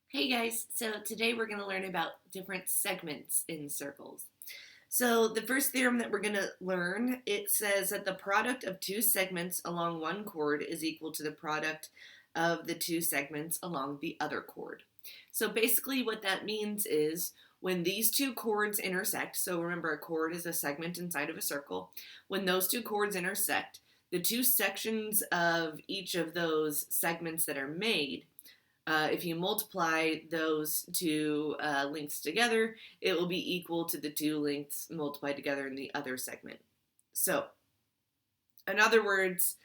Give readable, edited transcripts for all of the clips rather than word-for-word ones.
Hey guys, so today we're going to learn about different segments in circles. So the first theorem that we're going to learn, it says that the product of two segments along one chord is equal to the product of the two segments along the other chord. So basically what that means is when these two chords intersect, so remember a chord is a segment inside of a circle, when those two chords intersect, the two sections of each of those segments that are made, if you multiply those two lengths together, it will be equal to the two lengths multiplied together in the other segment. So, in other words,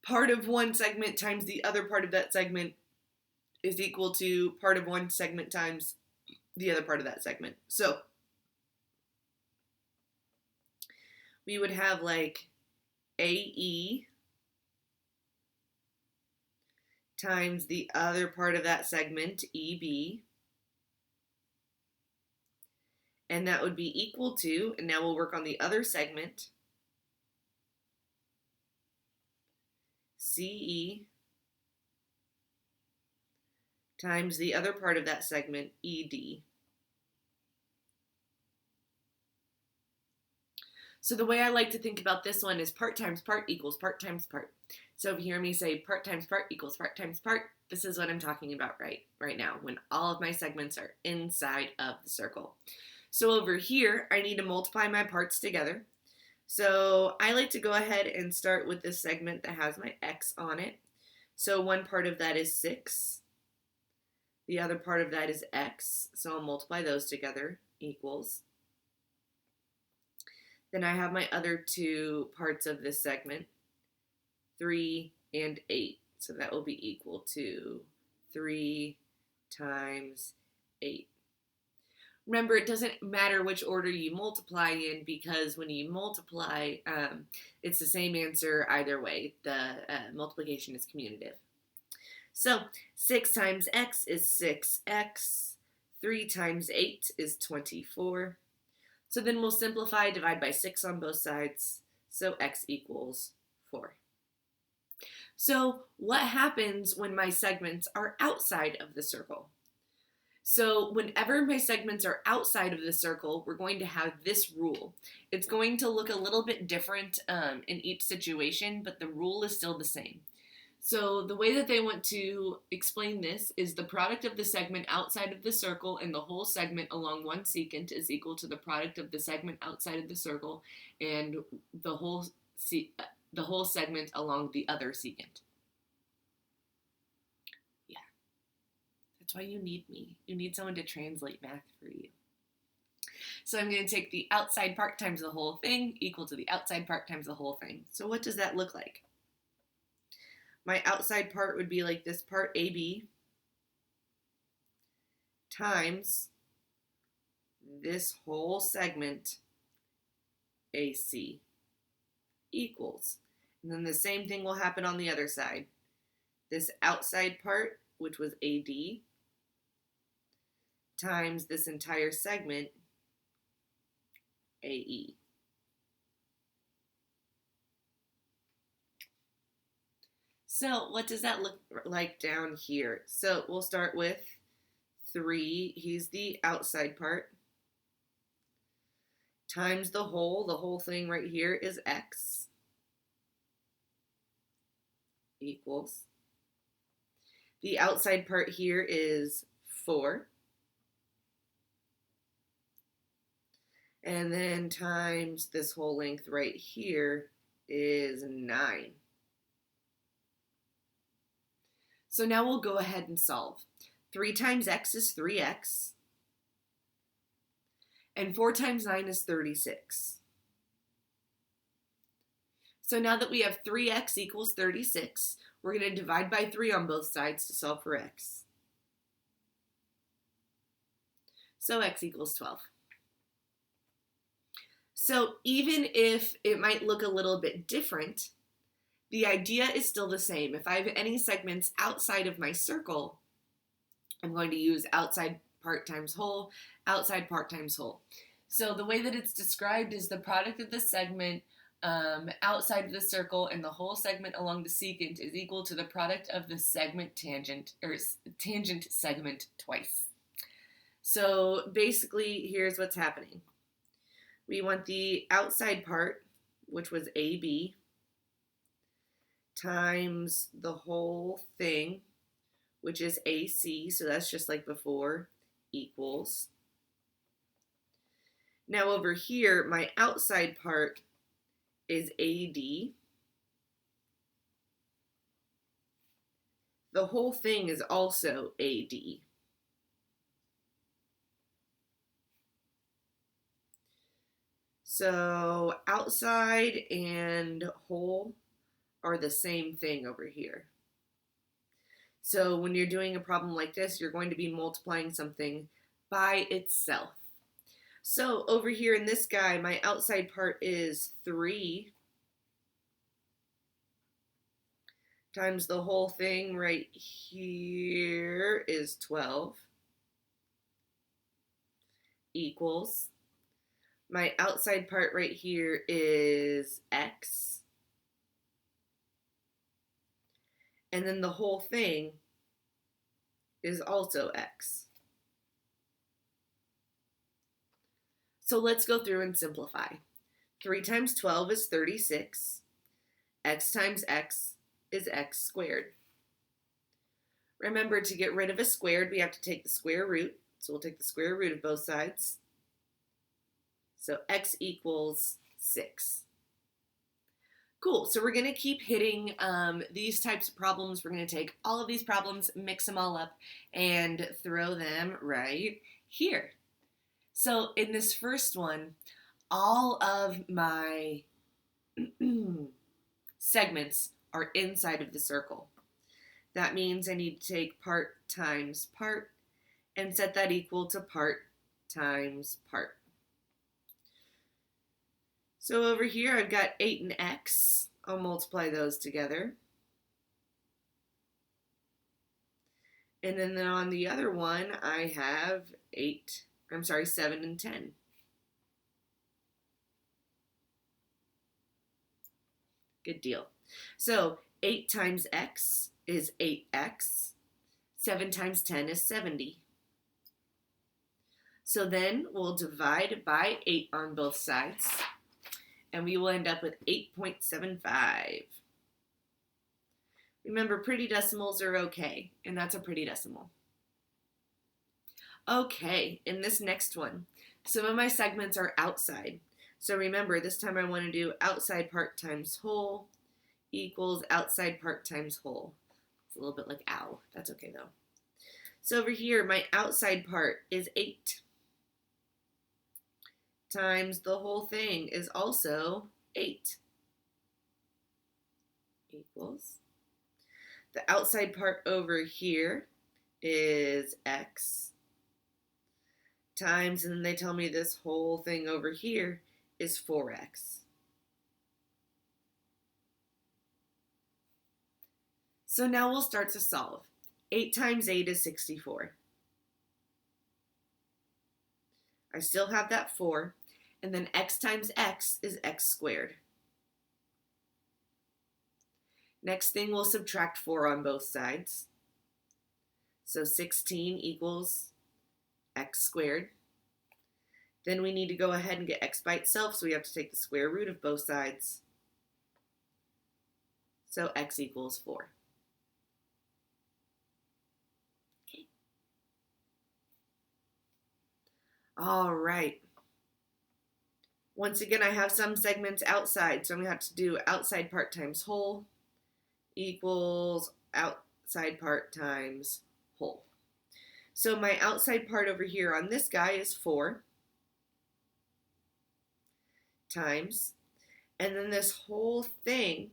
part of one segment times the other part of that segment is equal to part of one segment times the other part of that segment. So, we would have like AE times the other part of that segment, EB, and that would be equal to, and now we'll work on the other segment, CE times the other part of that segment, ED. So the way I like to think about this one is part times part equals part times part. So if you hear me say part times part equals part times part, this is what I'm talking about right now, when all of my segments are inside of the circle. So over here, I need to multiply my parts together. So I like to go ahead and start with this segment that has my X on it. So one part of that is 6. The other part of that is X. So I'll multiply those together, equals. Then I have my other two parts of this segment, 3 and 8. So that will be equal to 3 times 8. Remember, it doesn't matter which order you multiply in because when you multiply, it's the same answer either way. The multiplication is commutative. So 6 times x is 6x. 3 times 8 is 24. So then we'll simplify, divide by 6 on both sides. So x equals 4. So what happens when my segments are outside of the circle? So whenever my segments are outside of the circle, we're going to have this rule. It's going to look a little bit different in each situation, but the rule is still the same. So the way that they want to explain this is the product of the segment outside of the circle and the whole segment along one secant is equal to the product of the segment outside of the circle and the whole segment along the other secant. Yeah, that's why you need me. You need someone to translate math for you. So I'm going to take the outside part times the whole thing equal to the outside part times the whole thing. So what does that look like? My outside part would be like this part AB times this whole segment AC equals. And then the same thing will happen on the other side. This outside part, which was AD, times this entire segment AE. So what does that look like down here? So we'll start with 3, he's the outside part, times the whole thing right here is x, equals. The outside part here is 4, and then times this whole length right here is 9. So now we'll go ahead and solve. 3 times x is 3x, and 4 times 9 is 36. So now that we have 3x equals 36, we're going to divide by 3 on both sides to solve for x. So x equals 12. So even if it might look a little bit different, the idea is still the same. If I have any segments outside of my circle, I'm going to use outside part times whole, outside part times whole. So the way that it's described is the product of the segment outside of the circle and the whole segment along the secant is equal to the product of the segment tangent, or tangent segment twice. So basically, here's what's happening. We want the outside part, which was AB, times the whole thing, which is AC, so that's just like before, equals. Now over here, my outside part is AD. The whole thing is also AD. So outside and whole are the same thing over here. So when you're doing a problem like this, you're going to be multiplying something by itself. So over here in this guy, my outside part is 3 times the whole thing right here is 12 equals, my outside part right here is x, and then the whole thing is also x. So let's go through and simplify. 3 times 12 is 36. X times x is x squared. Remember, to get rid of a squared, we have to take the square root. So we'll take the square root of both sides. So x equals 6. Cool, so we're going to keep hitting these types of problems. We're going to take all of these problems, mix them all up, and throw them right here. So in this first one, all of my segments are inside of the circle. That means I need to take part times part and set that equal to part times part. So over here I've got 8 and x. I'll multiply those together. And then on the other one I have 7 and 10. Good deal. So 8 times x is 8x. 7 times 10 is 70. So then we'll divide by 8 on both sides, and we will end up with 8.75. Remember, pretty decimals are okay, and that's a pretty decimal. Okay, in this next one, some of my segments are outside. So remember, this time I want to do outside part times whole equals outside part times whole. It's a little bit like ow. That's okay though. So over here, my outside part is 8 times the whole thing is also 8 equals. The outside part over here is x times, and then they tell me this whole thing over here is 4x. So now we'll start to solve. 8 times 8 is 64. I still have that 4, and then x times x is x squared. Next thing, we'll subtract 4 on both sides. So 16 equals x squared. Then we need to go ahead and get x by itself, so we have to take the square root of both sides. So x equals 4. Okay. All right. Once again, I have some segments outside, so I'm going to have to do outside part times whole equals outside part times whole. So my outside part over here on this guy is 4 times, and then this whole thing,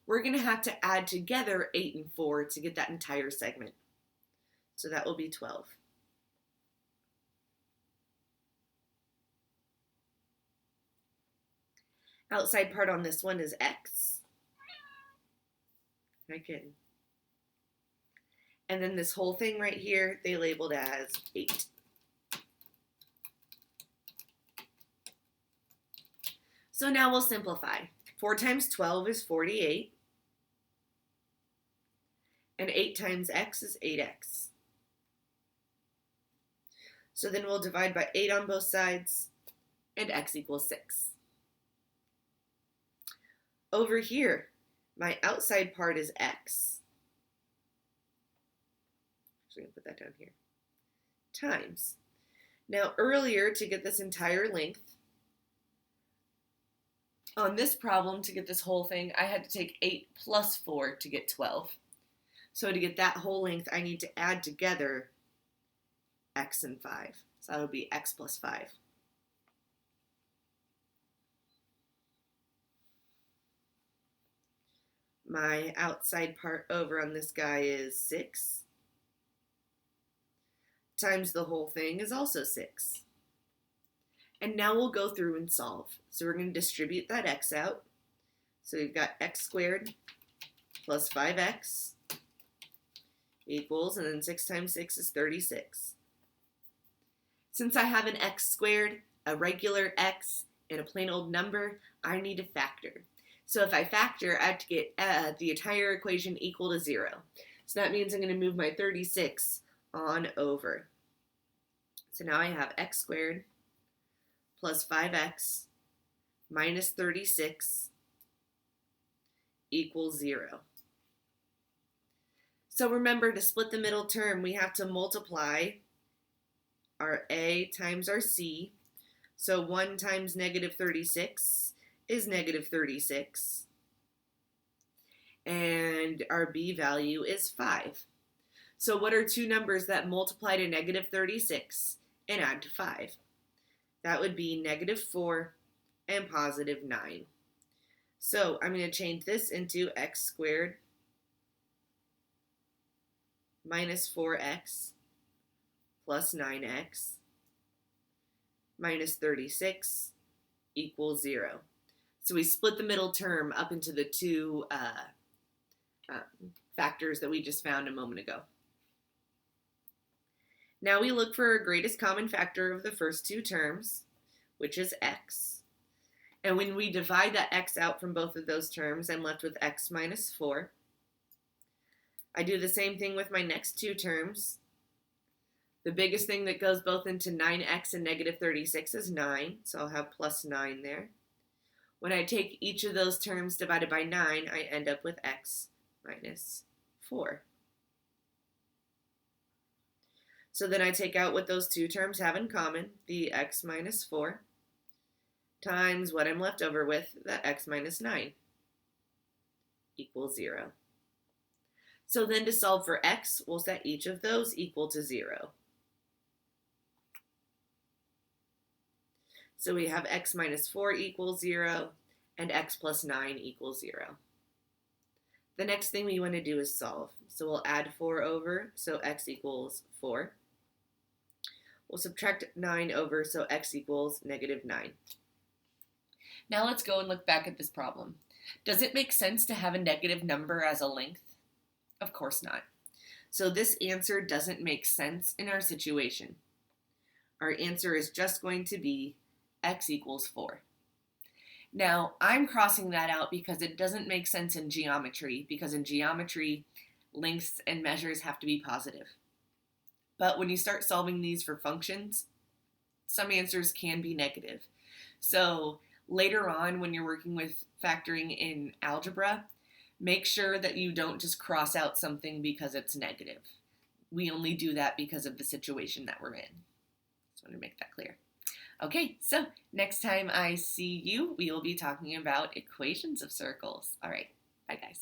we're going to have to add together 8 and 4 to get that entire segment. So that will be 12. Outside part on this one is x. Okay. And then this whole thing right here, they labeled as 8. So now we'll simplify. 4 times 12 is 48. And 8 times x is 8x. So then we'll divide by 8 on both sides, and x equals 6. Over here, my outside part is x. Actually, I'll put that down here. Times. Now earlier, to get this entire length, on this problem, to get this whole thing, I had to take 8 plus 4 to get 12. So to get that whole length, I need to add together x and 5. So that'll be x plus 5. My outside part over on this guy is 6. Times the whole thing is also 6. And now we'll go through and solve. So we're going to distribute that x out. So we've got x squared plus 5x equals, and then 6 times 6 is 36. Since I have an x squared, a regular x, and a plain old number, I need to factor. So if I factor, I have to get the entire equation equal to 0. So that means I'm going to move my 36 on over. So now I have x squared plus 5x minus 36 equals 0. So remember, to split the middle term, we have to multiply our a times our c. So 1 times negative 36 is negative 36. And our b value is 5. So what are two numbers that multiply to negative 36 and add to 5? That would be negative 4 and positive 9. So I'm going to change this into x squared minus 4x plus 9x minus 36 equals 0. So we split the middle term up into the two factors that we just found a moment ago. Now we look for our greatest common factor of the first two terms, which is x. And when we divide that x out from both of those terms, I'm left with x minus 4. I do the same thing with my next two terms. The biggest thing that goes both into 9x and negative 36 is 9, so I'll have plus 9 there. When I take each of those terms divided by 9, I end up with x minus 4. So then I take out what those two terms have in common, the x minus 4, times what I'm left over with, the x minus 9, equals 0. So then to solve for x, we'll set each of those equal to 0. So we have x minus 4 equals 0, and x plus 9 equals 0. The next thing we want to do is solve. So we'll add 4 over, so x equals 4. We'll subtract 9 over, so x equals negative 9. Now let's go and look back at this problem. Does it make sense to have a negative number as a length? Of course not. So this answer doesn't make sense in our situation. Our answer is just going to be x equals 4. Now, I'm crossing that out because it doesn't make sense in geometry, because in geometry, lengths and measures have to be positive. But when you start solving these for functions, some answers can be negative. So later on, when you're working with factoring in algebra, make sure that you don't just cross out something because it's negative. We only do that because of the situation that we're in. Just want to make that clear. Okay, so next time I see you, we will be talking about equations of circles. All right, bye guys.